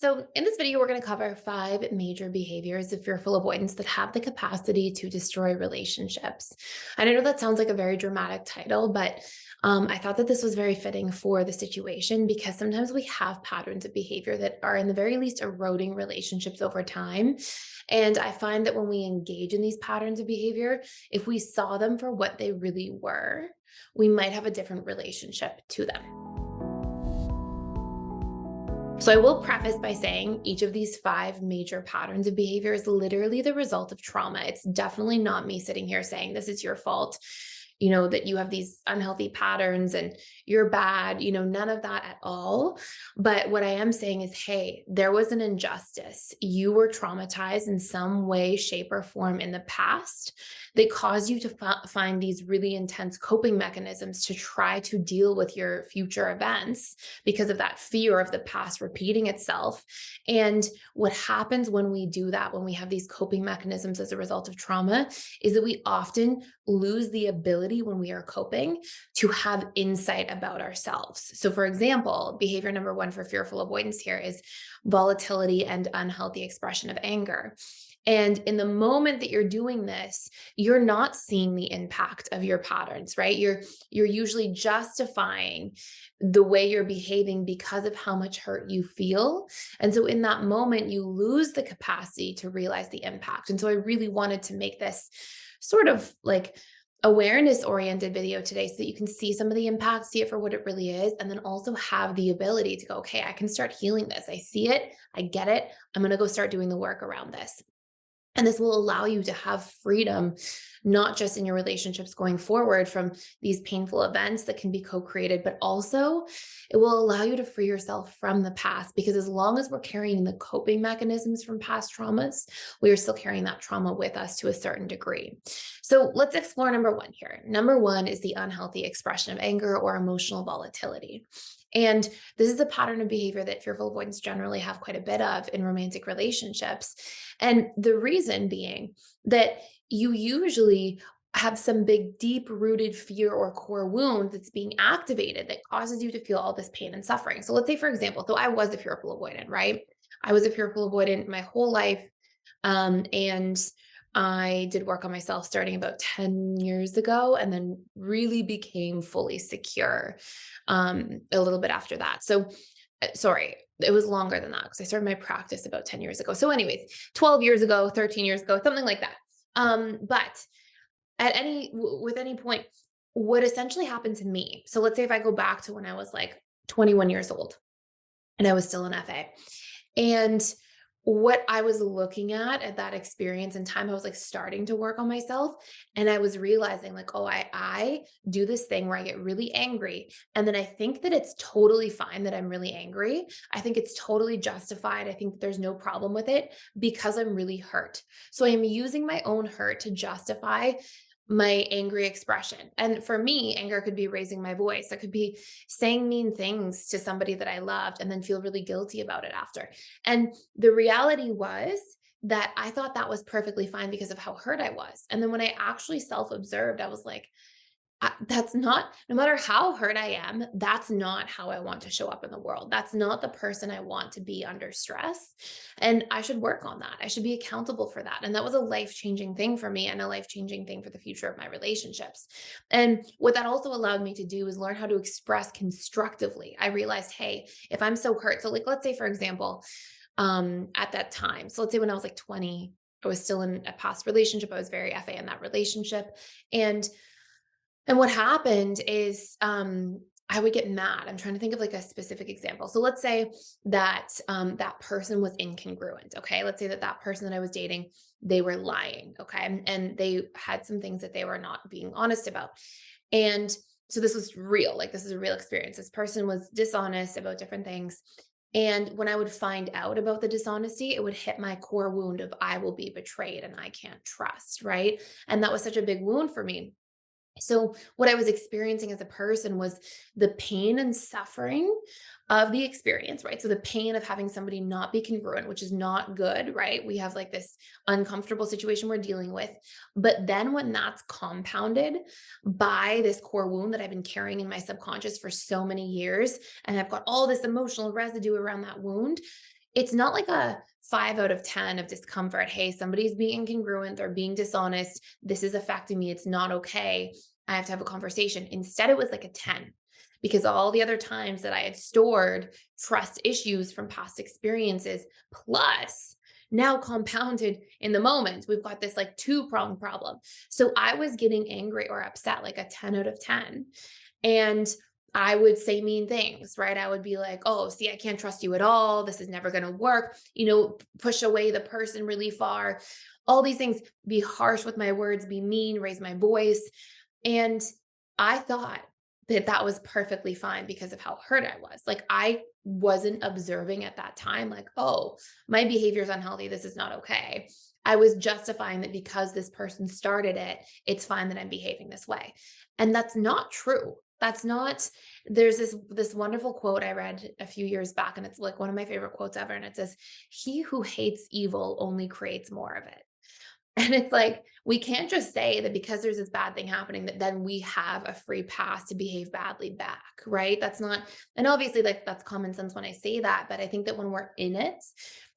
So, in this video, we're going to cover 5 major behaviors of fearful avoidance that have the capacity to destroy relationships. And I know that sounds like a very dramatic title, but I thought that this was very fitting for the situation because sometimes we have patterns of behavior that are, in the very least, eroding relationships over time. And I find that when we engage in these patterns of behavior, if we saw them for what they really were, we might have a different relationship to them. So I will preface by saying each of these 5 major patterns of behavior is literally the result of trauma. It's definitely not me sitting here saying this is your fault, that you have these unhealthy patterns and you're bad, none of that at all. But what I am saying is, hey, there was an injustice. You were traumatized in some way, shape, or form in the past that caused you to find these really intense coping mechanisms to try to deal with your future events because of that fear of the past repeating itself. And what happens when we do that, when we have these coping mechanisms as a result of trauma, is that we often lose the ability when we are coping to have insight about ourselves. So, for example, behavior number 1 for fearful avoidance here is volatility and unhealthy expression of anger. And in the moment that you're doing this, you're not seeing the impact of your patterns, right? You're usually justifying the way you're behaving because of how much hurt you feel. And so in that moment, you lose the capacity to realize the impact. And so I really wanted to make this sort of like awareness oriented video today so that you can see some of the impact, see it for what it really is, and then also have the ability to go, okay, I can start healing this. I see it, I get it. I'm going to go start doing the work around this. And this will allow you to have freedom, not just in your relationships going forward from these painful events that can be co-created, but also it will allow you to free yourself from the past. Because as long as we're carrying the coping mechanisms from past traumas, we are still carrying that trauma with us to a certain degree. So let's explore number 1 here. Number 1 is the unhealthy expression of anger or emotional volatility. And this is a pattern of behavior that fearful avoidance generally have quite a bit of in romantic relationships. And the reason being that you usually have some big, deep rooted fear or core wound that's being activated that causes you to feel all this pain and suffering. So let's say, for example, so I was a fearful avoidant, right? I was a fearful avoidant my whole life. And I did work on myself starting about 10 years ago and then really became fully secure a little bit after that. So, sorry, it was longer than that because I started my practice about 10 years ago. So, anyways, 12 years ago, 13 years ago, something like that. But with any point, what essentially happened to me. So, let's say if I go back to when I was like 21 years old and I was still an FA. And what I was looking at that experience and time, I was like starting to work on myself. And I was realizing like, oh, I do this thing where I get really angry. And then I think that it's totally fine that I'm really angry. I think it's totally justified. I think there's no problem with it because I'm really hurt. So I am using my own hurt to justify my angry expression. And for me, anger could be raising my voice. It could be saying mean things to somebody that I loved and then feel really guilty about it after. And the reality was that I thought that was perfectly fine because of how hurt I was. And then when I actually self-observed, I was like, that's not, no matter how hurt I am, that's not how I want to show up in the world. That's not the person I want to be under stress. And I should work on that. I should be accountable for that. And that was a life-changing thing for me and a life-changing thing for the future of my relationships. And what that also allowed me to do is learn how to express constructively. I realized, hey, if I'm so hurt, so like, let's say, for example, at that time, so let's say when I was like 20, I was still in a past relationship. I was very FA in that relationship. And what happened is, I would get mad. I'm trying to think of like a specific example. So let's say that that person was incongruent. Okay, let's say that that person that I was dating, they were lying. Okay, and they had some things that they were not being honest about. And so this was real. Like this is a real experience. This person was dishonest about different things. And when I would find out about the dishonesty, it would hit my core wound of I will be betrayed and I can't trust. Right. And that was such a big wound for me. So what I was experiencing as a person was the pain and suffering of the experience, right? So the pain of having somebody not be congruent, which is not good, right? We have like this uncomfortable situation we're dealing with. But then when that's compounded by this core wound that I've been carrying in my subconscious for so many years, and I've got all this emotional residue around that wound, it's not like a 5 out of 10 of discomfort. Hey, somebody's being incongruent, they're being dishonest. This is affecting me. It's not okay. I have to have a conversation. Instead, it was like a 10 because all the other times that I had stored trust issues from past experiences, plus now compounded in the moment, we've got this like two-pronged problem. So I was getting angry or upset like a 10 out of 10. And I would say mean things, right? I would be like, oh, see, I can't trust you at all. This is never going to work. Push away the person really far. All these things, be harsh with my words, be mean, raise my voice. And I thought that that was perfectly fine because of how hurt I was. Like, I wasn't observing at that time, like, oh, my behavior is unhealthy. This is not okay. I was justifying that because this person started it, it's fine that I'm behaving this way. And that's not true. That's not, there's this wonderful quote I read a few years back, and it's like one of my favorite quotes ever. And it says, he who hates evil only creates more of it. And it's like, we can't just say that because there's this bad thing happening that then we have a free pass to behave badly back, right? That's not, and obviously, like, that's common sense when I say that, but I think that when we're in it,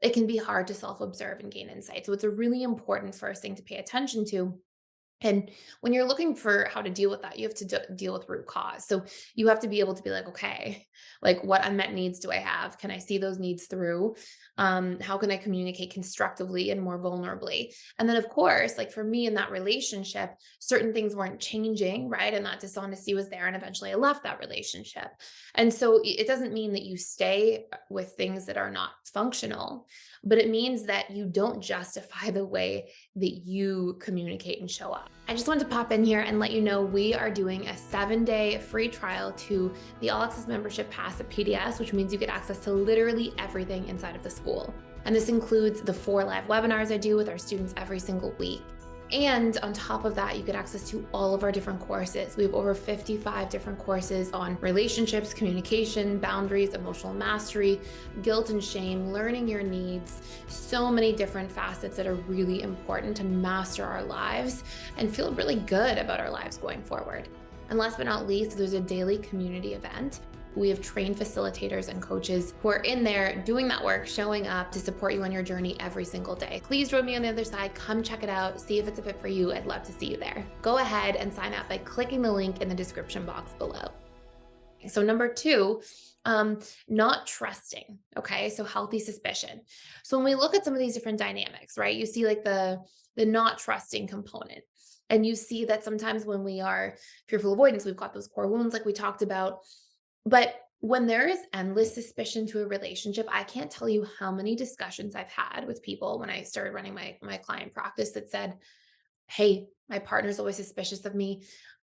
it can be hard to self observe and gain insight. So it's a really important first thing to pay attention to. And when you're looking for how to deal with that, you have to deal with root cause. So you have to be able to be like, okay, like, what unmet needs do I have? Can I see those needs through? How can I communicate constructively and more vulnerably? And then, of course, like for me in that relationship, certain things weren't changing, right? And that dishonesty was there. And eventually I left that relationship. And so it doesn't mean that you stay with things that are not functional, but it means that you don't justify the way that you communicate and show up. I just wanted to pop in here and let you know we are doing a 7-day free trial to the All Access Membership Pass at PDS, which means you get access to literally everything inside of the school. And this includes the 4 live webinars I do with our students every single week. And on top of that, you get access to all of our different courses. We have over 55 different courses on relationships, communication, boundaries, emotional mastery, guilt and shame, learning your needs, so many different facets that are really important to master our lives and feel really good about our lives going forward. And last but not least, there's a daily community event. We have trained facilitators and coaches who are in there doing that work, showing up to support you on your journey every single day. Please join me on the other side. Come check it out. See if it's a fit for you. I'd love to see you there. Go ahead and sign up by clicking the link in the description box below. So number 2, not trusting. Okay. So healthy suspicion. So when we look at some of these different dynamics, right, you see like the not trusting component. And you see that sometimes when we are fearful avoidance, we've got those core wounds like we talked about. But when there is endless suspicion to a relationship, I can't tell you how many discussions I've had with people when I started running my client practice that said, hey, my partner's always suspicious of me.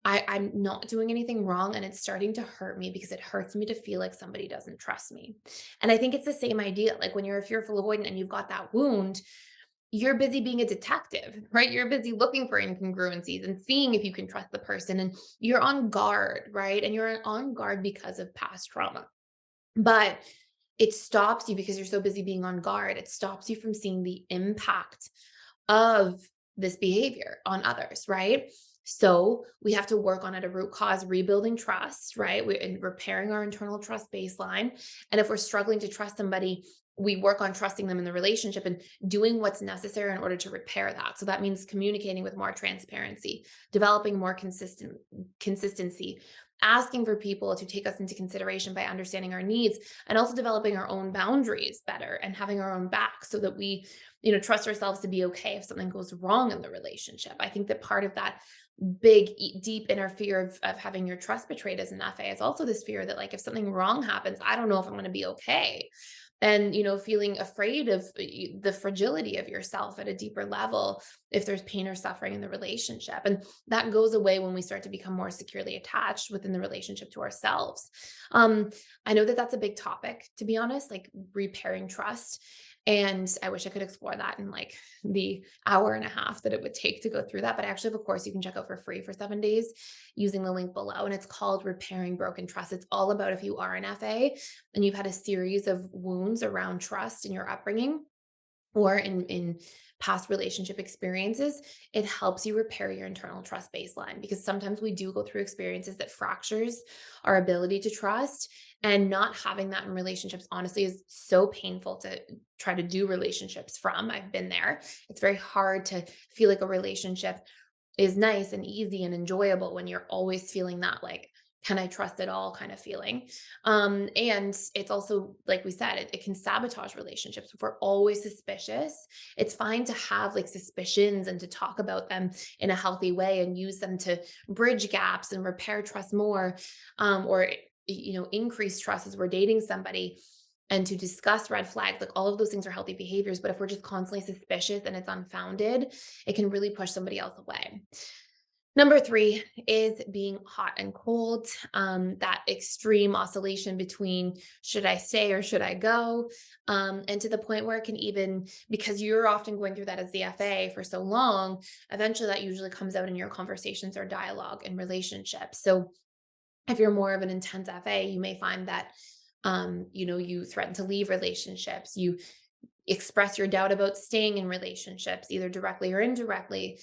I'm not doing anything wrong, and it's starting to hurt me because it hurts me to feel like somebody doesn't trust me. And I think it's the same idea. Like when you're a fearful avoidant and you've got that wound, you're busy being a detective, right? You're busy looking for incongruencies and seeing if you can trust the person, and you're on guard, right? And you're on guard because of past trauma. But it stops you because you're so busy being on guard. It stops you from seeing the impact of this behavior on others, right? So we have to work on at a root cause, rebuilding trust, right? We're repairing our internal trust baseline. And if we're struggling to trust somebody, we work on trusting them in the relationship and doing what's necessary in order to repair that. So that means communicating with more transparency, developing more consistency, asking for people to take us into consideration by understanding our needs, and also developing our own boundaries better and having our own back so that we trust ourselves to be okay if something goes wrong in the relationship. I think that part of that big, deep inner fear of having your trust betrayed as an FA is also this fear that, like, if something wrong happens, I don't know if I'm going to be okay. And, feeling afraid of the fragility of yourself at a deeper level if there's pain or suffering in the relationship. And that goes away when we start to become more securely attached within the relationship to ourselves. I know that that's a big topic, to be honest, like repairing trust. And I wish I could explore that in like the hour and a half that it would take to go through that. But I actually have a course you can check out for free for 7 days using the link below. And it's called Repairing Broken Trust. It's all about if you are an FA and you've had a series of wounds around trust in your upbringing, or in past relationship experiences, it helps you repair your internal trust baseline, because sometimes we do go through experiences that fractures our ability to trust, and not having that in relationships honestly is so painful to try to do relationships from. I've been there. It's very hard to feel like a relationship is nice and easy and enjoyable when you're always feeling that, like, can I trust it all kind of feeling. And it's also, like we said, it can sabotage relationships if we're always suspicious. It's fine to have like suspicions and to talk about them in a healthy way and use them to bridge gaps and repair trust more, or increase trust as we're dating somebody, and to discuss red flags. Like, all of those things are healthy behaviors. But if we're just constantly suspicious and it's unfounded, it can really push somebody else away. Number 3 is being hot and cold, that extreme oscillation between should I stay or should I go? And to the point where it can even, because you're often going through that as the FA for so long, eventually that usually comes out in your conversations or dialogue in relationships. So if you're more of an intense FA, you may find that, you threaten to leave relationships. You express your doubt about staying in relationships, either directly or indirectly.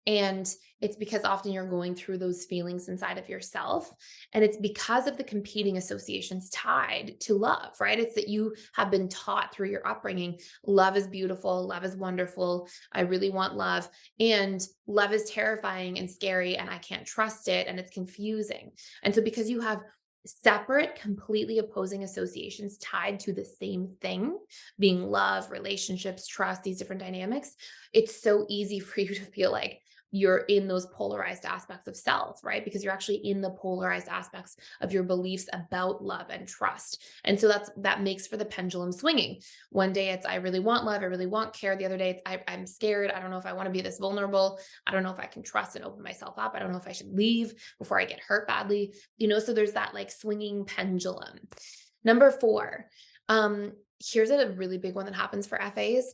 And it's because often you're going through those feelings inside of yourself. And it's because of the competing associations tied to love, right? It's that you have been taught through your upbringing, love is beautiful, love is wonderful, I really want love. And love is terrifying and scary, and I can't trust it, and it's confusing. And so, because you have separate, completely opposing associations tied to the same thing, being love, relationships, trust, these different dynamics, it's so easy for you to feel like you're in those polarized aspects of self, right? Because you're actually in the polarized aspects of your beliefs about love and trust. And so that makes for the pendulum swinging. One day it's I really want love, I really want care. The other day it's I'm scared. I don't know if I want to be this vulnerable. I don't know if I can trust and open myself up. I don't know if I should leave before I get hurt badly. So there's that like swinging pendulum. Number 4, here's a really big one that happens for FAs.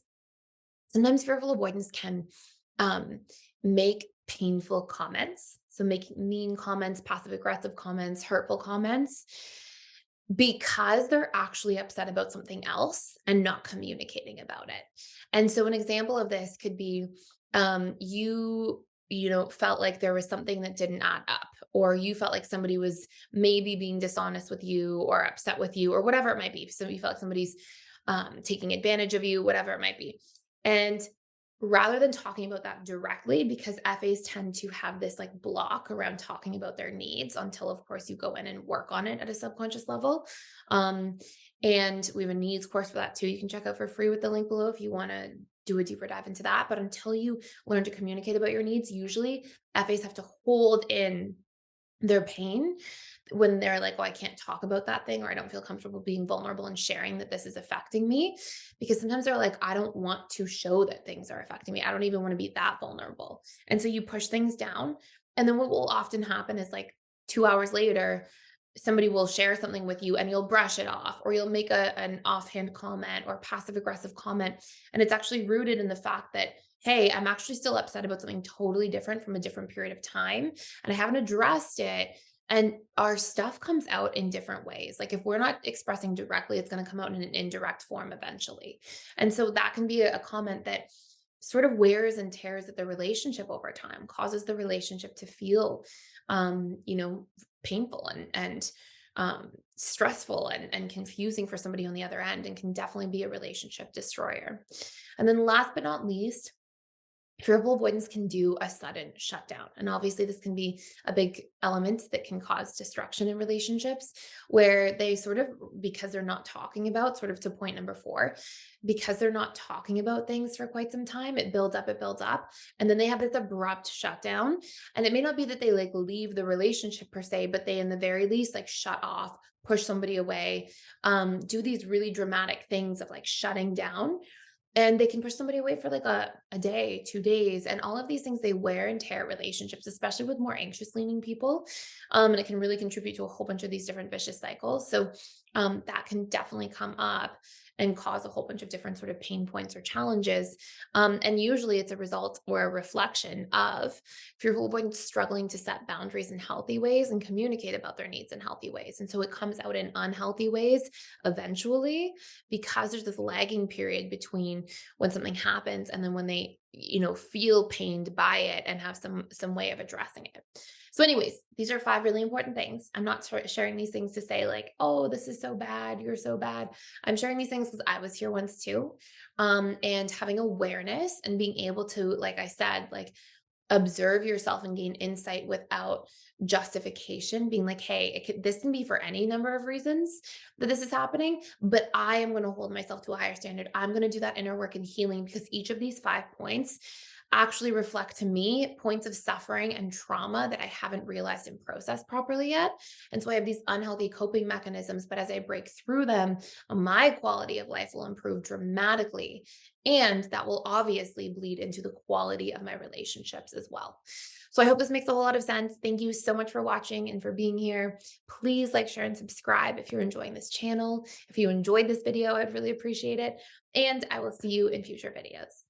Sometimes fearful avoidance can make painful comments. So make mean comments, passive aggressive comments, hurtful comments, because they're actually upset about something else and not communicating about it. And so an example of this could be, you felt like there was something that didn't add up, or you felt like somebody was maybe being dishonest with you or upset with you or whatever it might be. So you felt like somebody's taking advantage of you, whatever it might be. And rather than talking about that directly, because FAs tend to have this like block around talking about their needs until, of course, you go in and work on it at a subconscious level. Um, and we have a needs course for that too. You can check out for free with the link below if you want to do a deeper dive into that. But until you learn to communicate about your needs, usually FAs have to hold in their pain when they're like, "Oh, I can't talk about that thing," or "I don't feel comfortable being vulnerable and sharing that this is affecting me." Because sometimes they're like, "I don't want to show that things are affecting me. I don't even want to be that vulnerable." And so you push things down. And then what will often happen is, like, 2 hours later, somebody will share something with you and you'll brush it off, or you'll make an offhand comment or passive aggressive comment. And it's actually rooted in the fact that, hey, I'm actually still upset about something totally different from a different period of time, and I haven't addressed it. And our stuff comes out in different ways. Like, if we're not expressing directly, it's going to come out in an indirect form eventually. And so that can be a comment that sort of wears and tears at the relationship over time, causes the relationship to feel, painful and stressful and confusing for somebody on the other end, and can definitely be a relationship destroyer. And then last but not least, fearful avoidance can do a sudden shutdown. And obviously, this can be a big element that can cause destruction in relationships, where they sort of, because they're not talking about, sort of to point number 4, because they're not talking about things for quite some time, it builds up, it builds up. And then they have this abrupt shutdown. And it may not be that they like leave the relationship per se, but they, in the very least, like shut off, push somebody away, do these really dramatic things of like shutting down, and they can push somebody away for like a day, 2 days. And all of these things, they wear and tear relationships, especially with more anxious leaning people. And it can really contribute to a whole bunch of these different vicious cycles. So that can definitely come up. and cause a whole bunch of different sort of pain points or challenges. And usually it's a result or a reflection of fearful avoidance struggling to set boundaries in healthy ways and communicate about their needs in healthy ways. And so it comes out in unhealthy ways eventually, because there's this lagging period between when something happens and then when they feel pained by it and have some way of addressing it. So anyways, these are 5 really important things. I'm not sharing these things to say like, oh, this is so bad, you're so bad. I'm sharing these things because I was here once too. And having awareness and being able to, like I said, like observe yourself and gain insight without justification, being like, hey, this can be for any number of reasons that this is happening, but I am going to hold myself to a higher standard. I'm going to do that inner work and healing because each of these 5 points actually reflect to me points of suffering and trauma that I haven't realized and processed properly yet. And so I have these unhealthy coping mechanisms, but as I break through them, my quality of life will improve dramatically. And that will obviously bleed into the quality of my relationships as well. So I hope this makes a whole lot of sense. Thank you so much for watching and for being here. Please like, share, and subscribe if you're enjoying this channel. If you enjoyed this video, I'd really appreciate it. And I will see you in future videos.